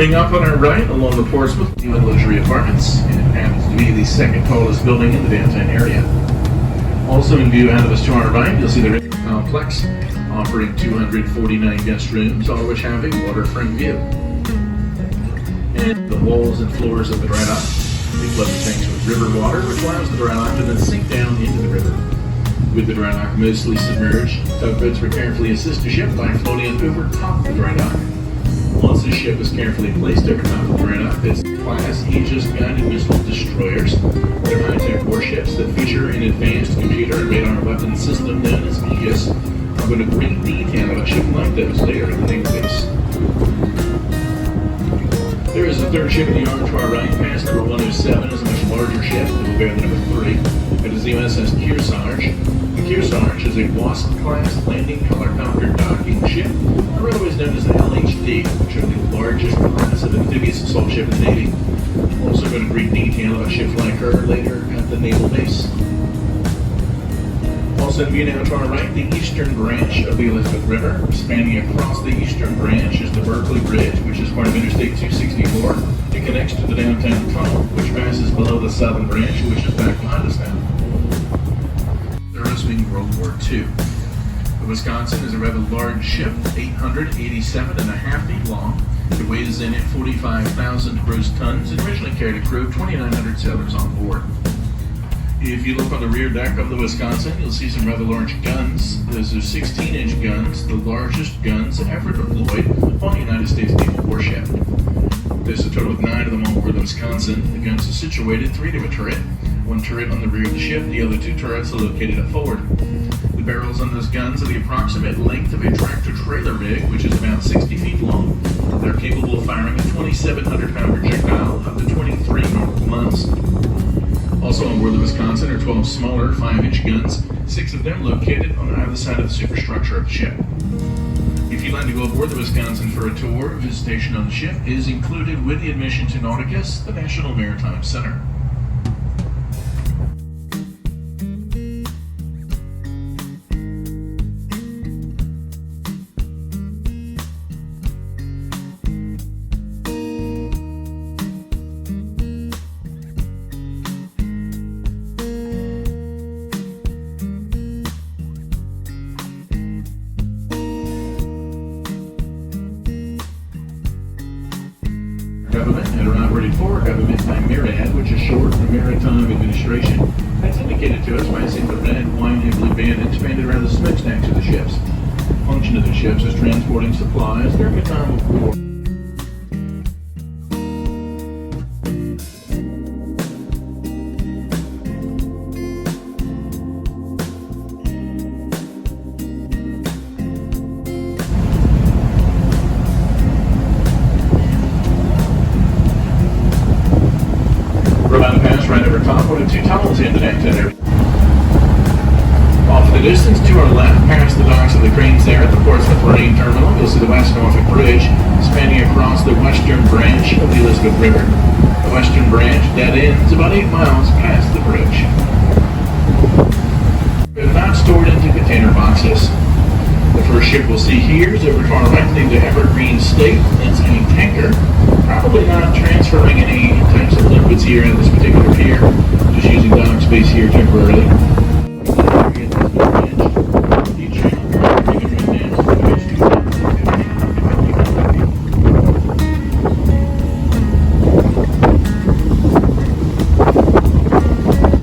Coming up on our right along the Portsmouth new luxury apartments, and it happens to be the second tallest building in the downtown area. Also in view ahead of us to our right, you'll see the Ritz complex offering 249 guest rooms, all of which have a waterfront view. And the walls and floors of the dry dock, they flood the tanks with river water, which allows the dry dock to then sink down into the river. With the dry dock mostly submerged, tugboats will carefully assist the ship by floating over top the dry dock. Once the ship is carefully placed over top of the dry dock, this class Aegis guided missile destroyers. They're high-tech warships that feature an advanced computer and radar weapon system known as Aegis. I'm going to great detail about a ship like those later in the naval base. There is a third ship in the yard to our right. Past number 107 is a much larger ship. It will bear the number 3. It is the USS Kearsarge. The Kearsarge is a Wasp-class landing helicopter docking ship, or otherwise known as the LHD, which are the largest class of amphibious assault ship in the Navy. We're also going to great detail about ships like her later at the naval base. Also in view now to our right, the eastern branch of the Elizabeth River. Spanning across the eastern branch is the Berkeley Bridge, which is part of Interstate 264. It connects to the downtown tunnel, which passes below the southern branch, which is back behind us now. During World War II. The Wisconsin is a rather large ship, 887.5 feet long. It weighs in at 45,000 gross tons and originally carried a crew of 2,900 sailors on board. If you look on the rear deck of the Wisconsin, you'll see some rather large guns. Those are 16-inch guns, the largest guns ever deployed on a United States naval warship. There's a total of 9 of them on board the Wisconsin. The guns are situated 3 to a turret. One turret on the rear of the ship, the other 2 turrets are located at forward. The barrels on those guns are the approximate length of a tractor-trailer rig, which is about 60 feet long. They're capable of firing a 2,700-pound projectile up to 23 nautical miles. Also on board the Wisconsin are 12 smaller 5-inch guns, 6 of them located on either side of the superstructure of the ship. If you'd like to go aboard the Wisconsin for a tour, visitation on the ship is included with the admission to Nauticus, the National Maritime Center. Government and are operated for government by MARAD, which is short for Maritime Administration. That's indicated to us by seeing the red, white, and blue bandage painted around the smokestacks of the ships. The function of the ships is transporting supplies during a time of war. Right over top, one of 2 tunnels in the downtown area. Off in the distance to our left, past the docks of the cranes there at the Portsmouth Marine Terminal, you'll see the West Norfolk Bridge spanning across the western branch of the Elizabeth River. The western branch dead ends about 8 miles past the bridge. They're not stored into container boxes. The first ship we'll see here is over to our right, named the Evergreen State. It's a tanker. Probably not transferring any types of liquids here in this particular pier, just using dock space here temporarily.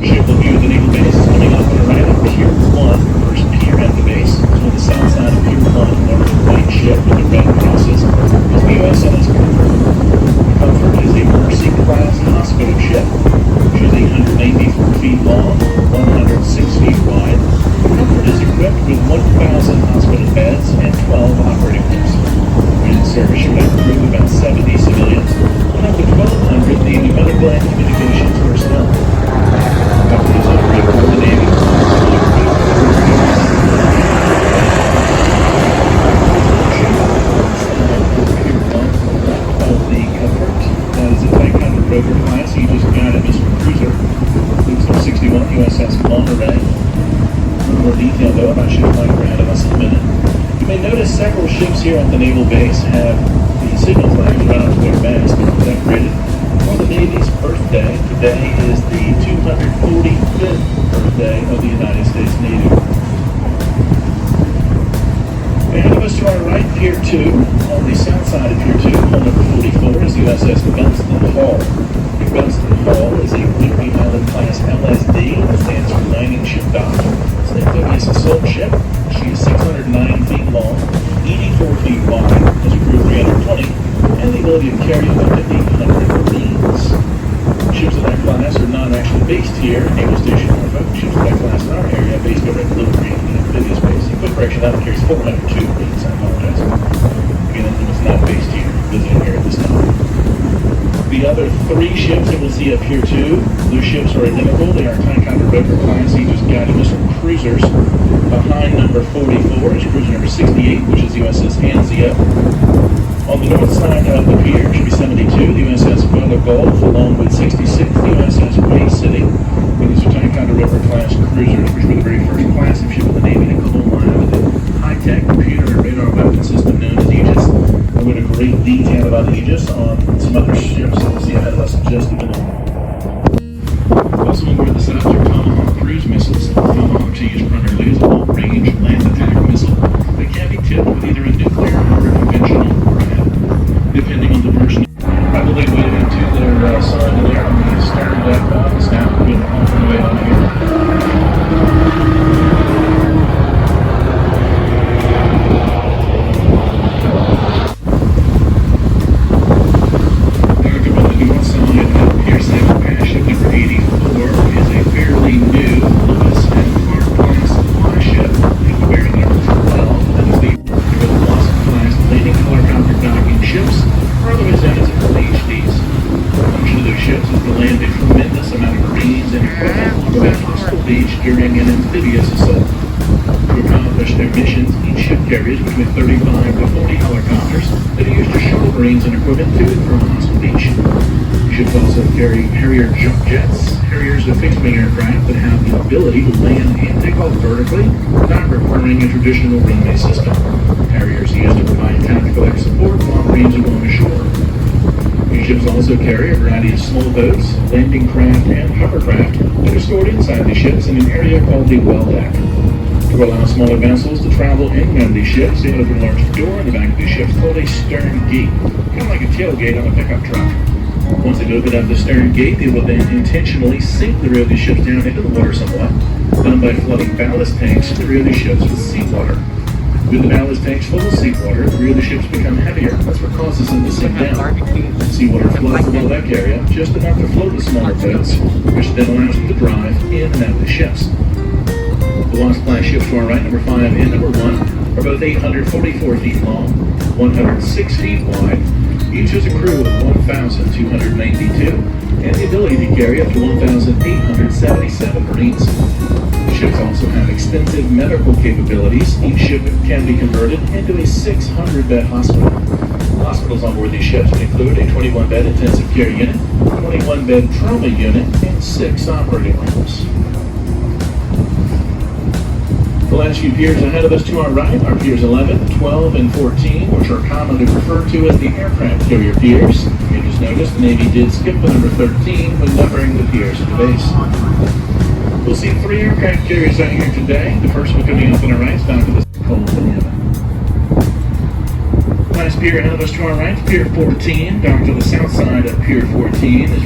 Ship will view the naval base coming up on the right of Pier 1, first pier at the base. So the south side of Pier 1, large white ship with the red crosses, is the USS Comfort is a Mercy-class hospital ship, which is 884 feet long, 106 feet wide. Comfort is equipped with 1,000 hospital beds and 12 operating rooms. When in service, she would have a crew of about 70 civilians, and up to 1,200 Navy medical and communications personnel. Comfort is operated for the Navy. Rover class Aegis guided missile cruiser. Includes 61 USS Monterey. A little more detail though about ships like her ahead of us in a minute. You may notice several ships here at the naval base have the signal flags are not to wear masks and decorated. For the Navy's birthday, today is the 245th birthday of the United States Navy. Ahead of us to our right, Pier 2. On the south side of Pier 2, hull number 44 is USS Gunston Hall. The Gunston Hall is a Liberty Island class LSD, that stands for Landing Ship Dock. It's an amphibious assault ship. She is 609 feet long, 84 feet wide, has a crew of 320, and the ability to carry up to 800 Marines. Ships of that class are not actually based here at Naval Station Norfolk. Ships of that class in our area based over at Little Creek, the amphibious base. A quick correction, that one carries 402 Marines, I apologize. Again, it's not based here, visiting here at this time. The other three ships that we'll see up here too, those ships are identical. They are Ticonderoga class Aegis guided missile cruisers. Behind number 44 is cruiser number 68, which is USS Anzio. On the north side of the pier should be 72, the USS Vela Gulf, along with 66, the USS Bay City. And these are Ticonderoga class cruisers, which were the very first class of ship of the Navy to come online with a high-tech computer and radar weapon system known as Aegis. I went into great detail about Aegis on some other ships that we'll see ahead of us in just a minute. Also on board the subs are Tomahawk cruise missiles. Tomahawks are used primarily as a long-range land attack missile that can be tipped with either a nuclear or a conventional warhead, depending on the person. Probably waiting into their sign there on the stern deck box now. We'll get on the way on here. During an amphibious assault. To accomplish their missions, each ship carries between 35 to 40 helicopters that are used to shuttle Marines and equipment to and from a hostile beach. Ships also carry Harrier jump jets. Harriers are fixed-wing aircraft that have the ability to land and take off vertically, not requiring a traditional runway system. Harriers are used to provide tactical air support while Marines are going ashore. These ships also carry a variety of small boats, landing craft, and hovercraft that are stored inside the ships in an area called the well deck. To allow smaller vessels to travel in and out of these ships, they open a large door in the back of these ships called a stern gate, kind of like a tailgate on a pickup truck. Once they've opened up the stern gate, they will then intentionally sink the rear of these ships down into the water somewhat, done by flooding ballast tanks in the rear of these ships with seawater. With the ballast tanks full of seawater, the rear of the ships become heavier. That's what causes them to sink down. Seawater floods the well deck area, just enough to float the smaller boats, which then allows them to drive in and out of the ships. The Wasp-class ships to our right, number 5 and number 1, are both 844 feet long, 106 feet wide. Each has a crew of 1,292, and the ability to carry up to 1,877 Marines. Ships also have extensive medical capabilities. Each ship can be converted into a 600-bed hospital. Hospitals on board these ships include a 21-bed intensive care unit, 21-bed trauma unit, and 6 operating rooms. The last few piers ahead of us to our right are piers 11, 12, and 14, which are commonly referred to as the aircraft carrier piers. You just noticed the Navy did skip the number 13 when numbering the piers at the base. We'll see 3 aircraft carriers out here today. The first one coming up on our right is down to the cold banana. Last pier ahead of us to our right, Pier 14, down to the south side of Pier 14 is